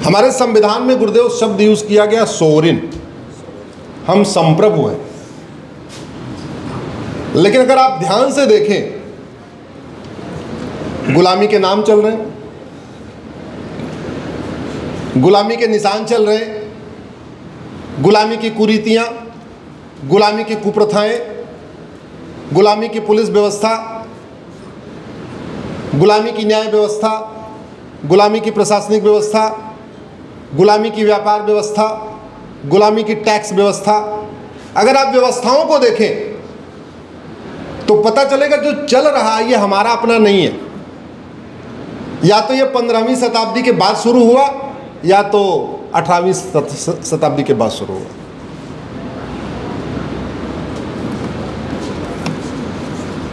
हमारे संविधान में गुरुदेव शब्द यूज किया गया सोवरिन, हम संप्रभु हैं। लेकिन अगर आप ध्यान से देखें, गुलामी के नाम चल रहे हैं, गुलामी के निशान चल रहे हैं, गुलामी की कुरीतियां, गुलामी की कुप्रथाएं, गुलामी की पुलिस व्यवस्था, गुलामी की न्याय व्यवस्था, गुलामी की प्रशासनिक व्यवस्था, गुलामी की व्यापार व्यवस्था, गुलामी की टैक्स व्यवस्था। अगर आप व्यवस्थाओं को देखें तो पता चलेगा जो चल रहा है ये हमारा अपना नहीं है। या तो ये 15वीं शताब्दी के बाद शुरू हुआ या तो 18वीं शताब्दी के बाद शुरू हुआ।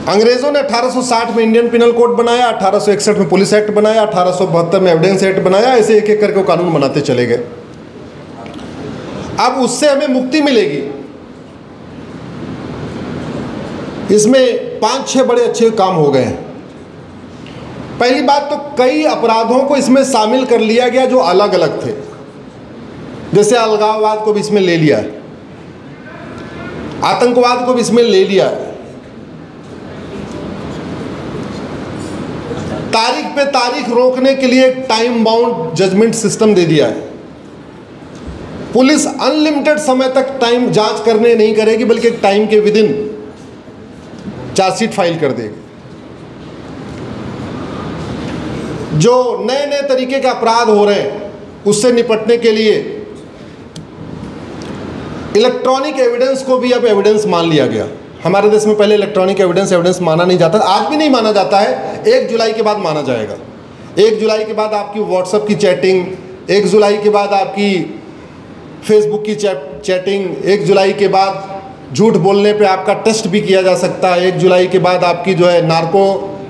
अंग्रेजों ने 1860 में इंडियन पिनल कोड बनाया, 1861 में पुलिस एक्ट बनाया, 1872 में एविडेंस एक्ट बनाया, ऐसे एक एक करके कानून बनाते चले गए। अब उससे हमें मुक्ति मिलेगी। इसमें 5-6 बड़े अच्छे काम हो गए हैं। पहली बात तो कई अपराधों को इसमें शामिल कर लिया गया जो अलग अलग थे, जैसे अलगाववाद को भी इसमें ले लिया है, आतंकवाद को भी इसमें ले लिया है, तारीख पे तारीख रोकने के लिए टाइम बाउंड जजमेंट सिस्टम दे दिया है। पुलिस अनलिमिटेड समय तक टाइम जांच करने नहीं करेगी, बल्कि एक टाइम के विदिन चार्जशीट फाइल कर देगी। जो नए नए तरीके के अपराध हो रहे हैं उससे निपटने के लिए इलेक्ट्रॉनिक एविडेंस को भी अब एविडेंस मान लिया गया। हमारे देश में पहले इलेक्ट्रॉनिक एविडेंस माना नहीं जाता, आज भी नहीं माना जाता है। 1 जुलाई के बाद माना जाएगा। 1 जुलाई के बाद आपकी व्हाट्सएप की चैटिंग, 1 जुलाई के बाद आपकी फेसबुक की चैटिंग, 1 जुलाई के बाद झूठ बोलने पे आपका टेस्ट भी किया जा सकता है। 1 जुलाई के बाद आपकी जो है नार्को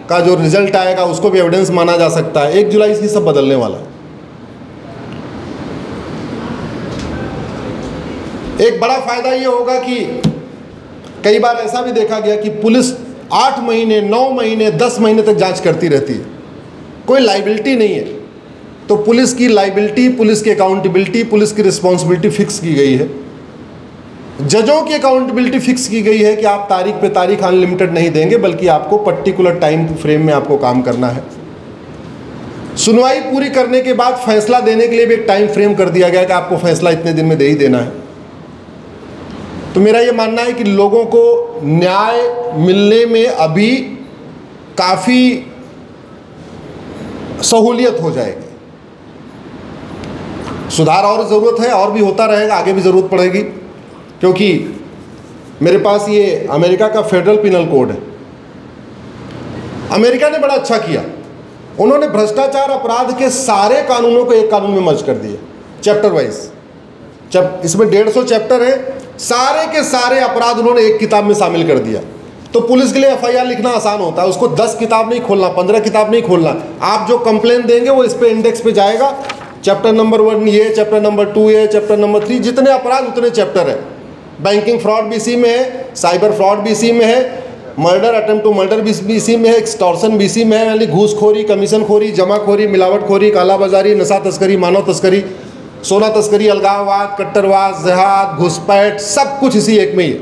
का जो रिजल्ट आएगा उसको भी एविडेंस माना जा सकता है। 1 जुलाई से सब बदलने वाला है। एक बड़ा फायदा ये होगा कि कई बार ऐसा भी देखा गया कि पुलिस 8 महीने, 9 महीने, 10 महीने तक जांच करती रहती है, कोई लाइबिलिटी नहीं है। तो पुलिस की लाइबिलिटी, पुलिस की अकाउंटेबिलिटी, पुलिस की रिस्पॉन्सिबिलिटी फिक्स की गई है। जजों की अकाउंटेबिलिटी फिक्स की गई है कि आप तारीख पे तारीख अनलिमिटेड नहीं देंगे, बल्कि आपको पर्टिकुलर टाइम फ्रेम में आपको काम करना है। सुनवाई पूरी करने के बाद फैसला देने के लिए भी एक टाइम फ्रेम कर दिया गया कि आपको फैसला इतने दिन में दे ही देना है। तो मेरा ये मानना है कि लोगों को न्याय मिलने में अभी काफ़ी सहूलियत हो जाएगी। सुधार और ज़रूरत है, और भी होता रहेगा, आगे भी ज़रूरत पड़ेगी। क्योंकि मेरे पास ये अमेरिका का फेडरल पिनल कोड है। अमेरिका ने बड़ा अच्छा किया, उन्होंने भ्रष्टाचार अपराध के सारे कानूनों को एक कानून में मर्ज कर दिए, चैप्टर वाइज। जब इसमें 150 चैप्टर है, सारे के सारे अपराध उन्होंने एक किताब में शामिल कर दिया। तो पुलिस के लिए FIR लिखना आसान होता है, उसको 10 किताब नहीं खोलना, 15 किताब नहीं खोलना। आप जो कंप्लेन देंगे वो इस पे इंडेक्स पे जाएगा, चैप्टर नंबर 1 ये, चैप्टर नंबर 2 ये, चैप्टर नंबर 3, जितने अपराध उतने चैप्टर है। बैंकिंग फ्रॉड भी इसी में है, साइबर फ्रॉड भी इसी में है, मर्डर, अटेम्प्ट टू मर्डर भी इसी में है, एक्सटॉर्शन भी इसी में है, यानी घूसखोरी, कमीशनखोरी, जमाखोरी, मिलावटखोरी, कालाबाजारी, नशा तस्करी, मानव तस्करी, सोना तस्करी, अलगाववाद, कट्टरवाद, जिहाद, घुसपैठ, सब कुछ इसी एक में ही है।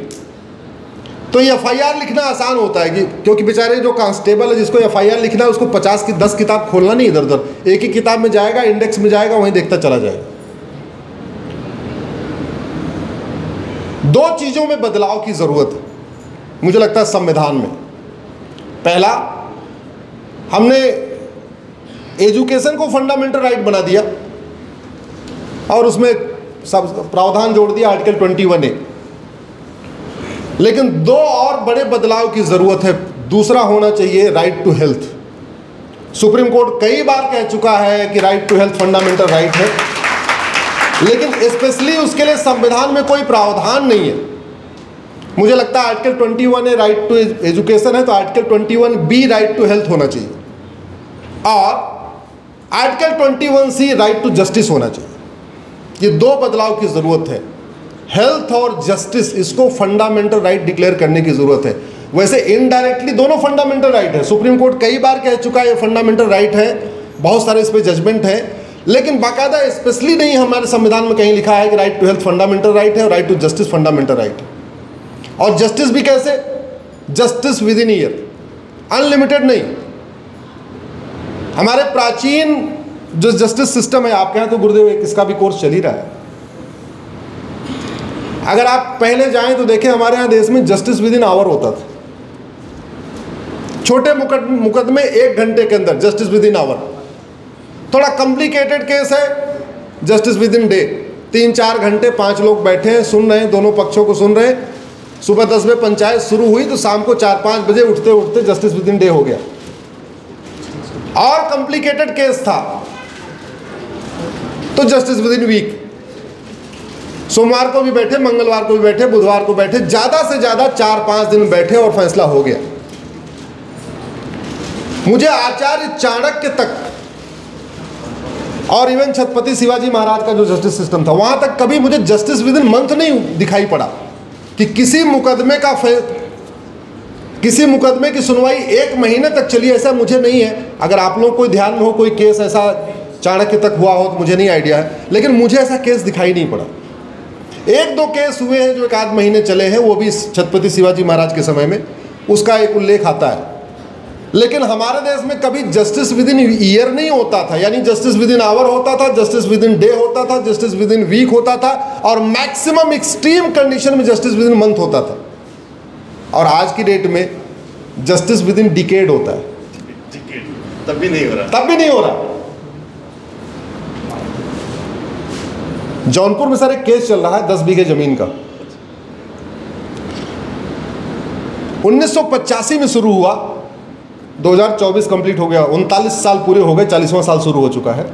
तो ये FIR लिखना आसान होता है क्योंकि बेचारे जो कांस्टेबल है जिसको FIR लिखना है उसको 50 की 10 किताब खोलना नहीं, इधर उधर एक ही किताब में जाएगा, इंडेक्स में जाएगा, वहीं देखता चला जाएगा। 2 चीज़ों में बदलाव की ज़रूरत है मुझे लगता है संविधान में। पहला, हमने एजुकेशन को फंडामेंटल राइट बना दिया और उसमें सब प्रावधान जोड़ दिया आर्टिकल 21A। लेकिन 2 और बड़े बदलाव की ज़रूरत है। दूसरा होना चाहिए right to health. Supreme court कई बार कह चुका है कि right to health fundamental right है, लेकिन स्पेशली उसके लिए संविधान में कोई प्रावधान नहीं है। मुझे लगता है article 21A right to education है, तो article 21B right to health होना चाहिए और article 21C right to justice होना चाहिए। ये 2 बदलाव की ज़रूरत है। हेल्थ और जस्टिस, इसको फंडामेंटल राइट डिक्लेयर करने की ज़रूरत है। वैसे इनडायरेक्टली दोनों फंडामेंटल राइट है। सुप्रीम कोर्ट कई बार कह चुका है ये फंडामेंटल राइट है, बहुत सारे इस पर जजमेंट है, लेकिन बाकायदा स्पेशली नहीं हमारे संविधान में कहीं लिखा है कि right to health fundamental right है और right to justice fundamental right है। और जस्टिस भी कैसे? Justice within year, unlimited नहीं। हमारे प्राचीन जो जस्टिस सिस्टम है, आपके यहाँ तो गुरुदेव इसका भी कोर्स चल ही रहा है, अगर आप पहले जाएं तो देखें हमारे यहाँ देश में जस्टिस विद इन आवर होता था। छोटे मुकदमे 1 घंटे के अंदर जस्टिस विद इन आवर। थोड़ा कॉम्प्लिकेटेड केस है, जस्टिस विद इन डे। 3-4 घंटे 5 लोग बैठे हैं, सुन रहे हैं, दोनों पक्षों को सुन रहे हैं। सुबह 10 बजे पंचायत शुरू हुई तो शाम को 4-5 बजे उठते उठते जस्टिस विद इन डे हो गया। और कॉम्प्लिकेटेड केस था तो जस्टिस विद इन वीक। सोमवार को भी बैठे, मंगलवार को भी बैठे, बुधवार को बैठे, ज्यादा से ज्यादा 4-5 दिन बैठे और फैसला हो गया। मुझे आचार्य चाणक्य तक और इवन छत्रपति शिवाजी महाराज का जो जस्टिस सिस्टम था, वहां तक कभी मुझे जस्टिस विद इन मंथ नहीं दिखाई पड़ा कि किसी मुकदमे की सुनवाई 1 महीने तक चली, ऐसा मुझे नहीं है। अगर आप लोग कोई ध्यान में हो कोई केस ऐसा चाणक्य तक हुआ हो तो मुझे नहीं आइडिया है, लेकिन मुझे ऐसा केस दिखाई नहीं पड़ा। 1-2 केस हुए हैं जो 1-8 महीने चले हैं, वो भी छत्रपति शिवाजी महाराज के समय में, उसका एक उल्लेख आता है। लेकिन हमारे देश में कभी जस्टिस विद इन ईयर नहीं होता था, यानी जस्टिस विद इन आवर होता था, जस्टिस विद इन डे होता था, जस्टिस विद इन वीक होता था, और मैक्सिमम एक्सट्रीम कंडीशन में जस्टिस विद इन मंथ होता था। और आज की डेट में जस्टिस विद इन डिकेड होता है। तब भी नहीं हो रहा, तब भी नहीं हो रहा। जौनपुर में सर एक केस चल रहा है 10 बीघे जमीन का, 1985 में शुरू हुआ, 2024 कंप्लीट हो गया, 39 साल पूरे हो गए, 40वां साल शुरू हो चुका है।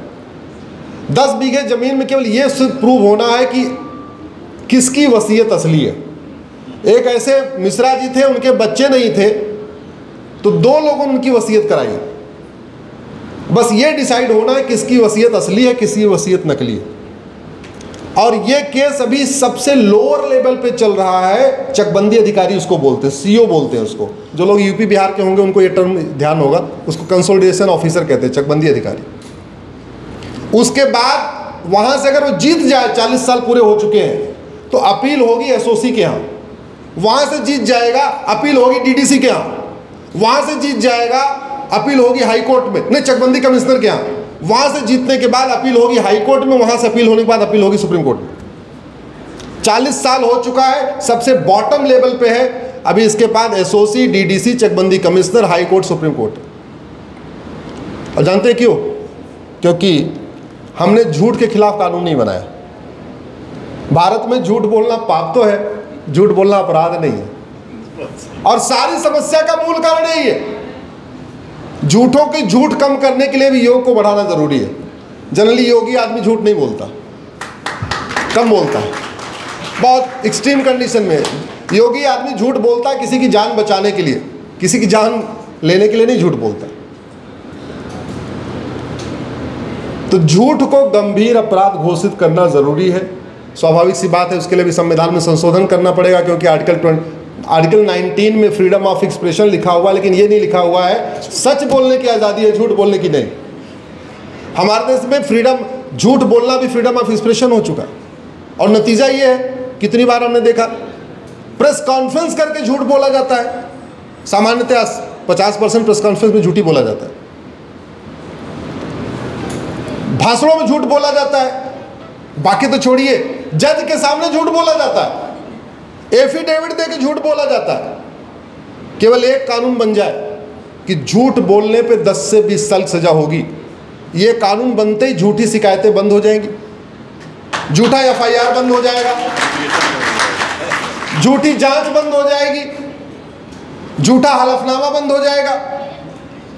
10 बीघे जमीन में केवल यह सिर्फ प्रूव होना है कि किसकी वसीयत असली है। एक ऐसे मिश्रा जी थे, उनके बच्चे नहीं थे, तो 2 लोगों ने उनकी वसीयत कराई। बस ये डिसाइड होना है किसकी वसीयत असली है, किसकी वसीयत नकली है। और ये केस अभी सबसे लोअर लेवल पे चल रहा है, चकबंदी अधिकारी उसको बोलते हैं, सीओ बोलते हैं उसको। जो लोग यूपी बिहार के होंगे उनको ये टर्म ध्यान होगा, उसको कंसोलिडेशन ऑफिसर कहते हैं, चकबंदी अधिकारी। उसके बाद वहां से अगर वो जीत जाए, 40 साल पूरे हो चुके हैं, तो अपील होगी एसओसी के यहाँ, वहां से जीत जाएगा, अपील होगी डीडीसी के यहाँ, वहां से जीत जाएगा, अपील होगी हाई कोर्ट में, नहीं चकबंदी कमिश्नर के यहाँ, वहां से जीतने के बाद अपील होगी हाई कोर्ट में, वहां से अपील होने के बाद अपील होगी सुप्रीम कोर्ट में। 40 साल हो चुका है, सबसे बॉटम लेवल पे है। अभी इसके बाद एसओसी, डीडीसी, चकबंदी commissioner, high court, supreme court. और जानते हैं क्यों? क्योंकि हमने झूठ के खिलाफ कानून नहीं बनाया। भारत में झूठ बोलना पाप तो है, झूठ बोलना अपराध नहीं है, और सारी समस्या का मूल कारण यही है। झूठों के झूठ कम करने के लिए भी योग को बढ़ाना जरूरी है। जनरली योगी आदमी झूठ नहीं बोलता, कम बोलता है, बहुत एक्सट्रीम कंडीशन में। योगी आदमी झूठ बोलता है किसी की जान बचाने के लिए, किसी की जान लेने के लिए नहीं झूठ बोलता। तो झूठ को गंभीर अपराध घोषित करना जरूरी है, स्वाभाविक सी बात है। उसके लिए भी संविधान में संशोधन करना पड़ेगा, क्योंकि आर्टिकल 19 में फ्रीडम ऑफ एक्सप्रेशन लिखा हुआ है, लेकिन ये नहीं लिखा हुआ है सच बोलने की आज़ादी है, झूठ बोलने की नहीं। हमारे देश में फ्रीडम, झूठ बोलना भी फ्रीडम ऑफ एक्सप्रेशन हो चुका है। और नतीजा ये है, कितनी बार हमने देखा प्रेस कॉन्फ्रेंस करके झूठ बोला जाता है। सामान्यतः 50% प्रेस कॉन्फ्रेंस में झूठी बोला जाता है, भाषणों में झूठ बोला जाता है, बाकी तो छोड़िए, जज के सामने झूठ बोला जाता है, एफिडेविट देके झूठ बोला जाता है। केवल एक कानून बन जाए कि झूठ बोलने पे 10 से 20 साल सजा होगी, ये कानून बनते ही झूठी शिकायतें बंद हो जाएंगी, झूठा एफआईआर बंद हो जाएगा, झूठी जांच बंद हो जाएगी, झूठा हलफनामा बंद हो जाएगा,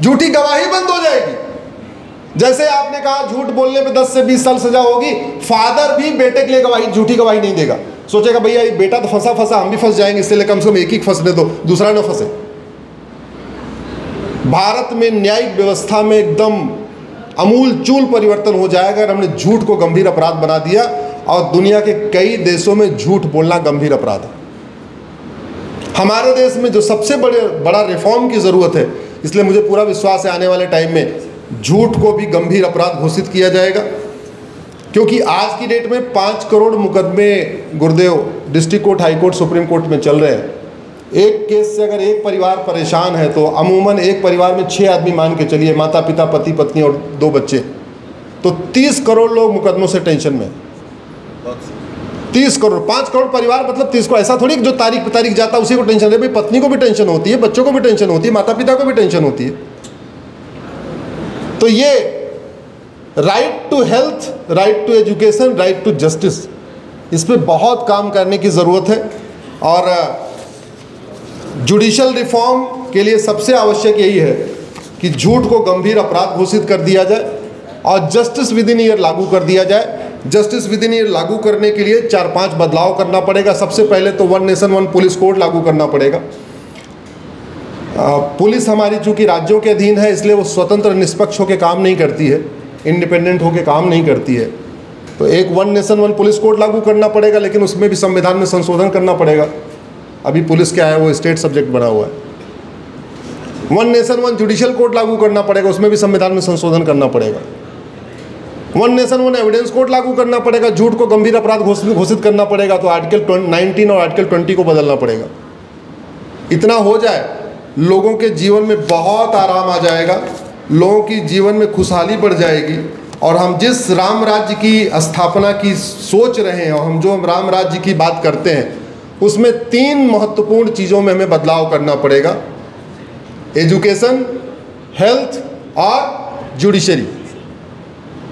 झूठी गवाही बंद हो जाएगी। जैसे आपने कहा झूठ बोलने पे 10 से 20 साल सजा होगी, फादर भी बेटे के लिए गवाही, झूठी गवाही नहीं देगा। सोचेगा भैया ये बेटा तो फंसा, हम भी फंस जाएंगे, इसलिए कम से कम एक ही फंसने दो, दूसरा ना फंसे। भारत में न्यायिक व्यवस्था में एकदम अमूल चूल परिवर्तन हो जाएगा अगर हमने झूठ को गंभीर अपराध बना दिया। और दुनिया के कई देशों में झूठ बोलना गंभीर अपराध है। हमारे देश में जो सबसे बड़ा रिफॉर्म की ज़रूरत है, इसलिए मुझे पूरा विश्वास है आने वाले टाइम में झूठ को भी गंभीर अपराध घोषित किया जाएगा। क्योंकि आज की डेट में 5 करोड़ मुकदमे गुरुदेव district court, high court, supreme court में चल रहे हैं। एक केस से अगर एक परिवार परेशान है तो अमूमन एक परिवार में 6 आदमी मान के चलिए, माता पिता, पति पत्नी और 2 बच्चे, तो 30 करोड़ लोग मुकदमों से टेंशन में। 30 करोड़, 5 करोड़ परिवार मतलब 30 को, ऐसा थोड़ी जो तारीख पे तारीख जाता है उसी को टेंशन है। भाई पत्नी को भी टेंशन होती है, बच्चों को भी टेंशन होती है, माता पिता को भी टेंशन होती है। तो ये right to health, right to education, right to justice, इस पे बहुत काम करने की ज़रूरत है। और जुडिशल रिफॉर्म के लिए सबसे आवश्यक यही है कि झूठ को गंभीर अपराध घोषित कर दिया जाए और जस्टिस विद इन ईयर लागू कर दिया जाए। जस्टिस विद इन ईयर लागू करने के लिए 4-5 बदलाव करना पड़ेगा। सबसे पहले तो 1 नेशन 1 पुलिस कोड लागू करना पड़ेगा। पुलिस हमारी चूँकि राज्यों के अधीन है, इसलिए वो स्वतंत्र निष्पक्ष होकर काम नहीं करती है, इंडिपेंडेंट होकर काम नहीं करती है। तो एक 1 नेशन 1 पुलिस कोड लागू करना पड़ेगा, लेकिन उसमें भी संविधान में संशोधन करना पड़ेगा। अभी पुलिस क्या है, वो स्टेट सब्जेक्ट बना हुआ है। 1 नेशन 1 जुडिशियल कोड लागू करना पड़ेगा, उसमें भी संविधान में संशोधन करना पड़ेगा। 1 नेशन 1 एविडेंस कोड लागू करना पड़ेगा, झूठ को गंभीर अपराध घोषित करना पड़ेगा, तो आर्टिकल 19 और आर्टिकल 20 को बदलना पड़ेगा। इतना हो जाए, लोगों के जीवन में बहुत आराम आ जाएगा, लोगों की जीवन में खुशहाली बढ़ जाएगी। और हम जिस राम राज्य की स्थापना की सोच रहे हैं और हम जो राम राज्य की बात करते हैं, उसमें 3 महत्वपूर्ण चीज़ों में हमें बदलाव करना पड़ेगा: एजुकेशन, हेल्थ और judiciary.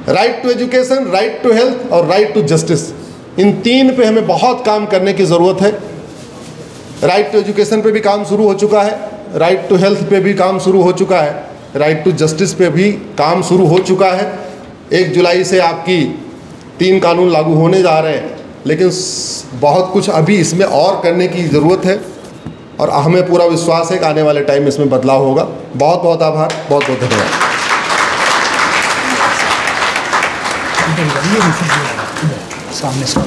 Right to education, right to health और राइट टू जस्टिस, इन 3 पे हमें बहुत काम करने की ज़रूरत है। राइट टू एजुकेशन पे भी काम शुरू हो चुका है, राइट टू हेल्थ पे भी काम शुरू हो चुका है, राइट टू जस्टिस पे भी काम शुरू हो चुका है। 1 जुलाई से आपकी 3 कानून लागू होने जा रहे हैं, लेकिन बहुत कुछ अभी इसमें और करने की ज़रूरत है और हमें पूरा विश्वास है कि आने वाले टाइम में इसमें बदलाव होगा। बहुत बहुत आभार, बहुत बहुत धन्यवाद। सामने से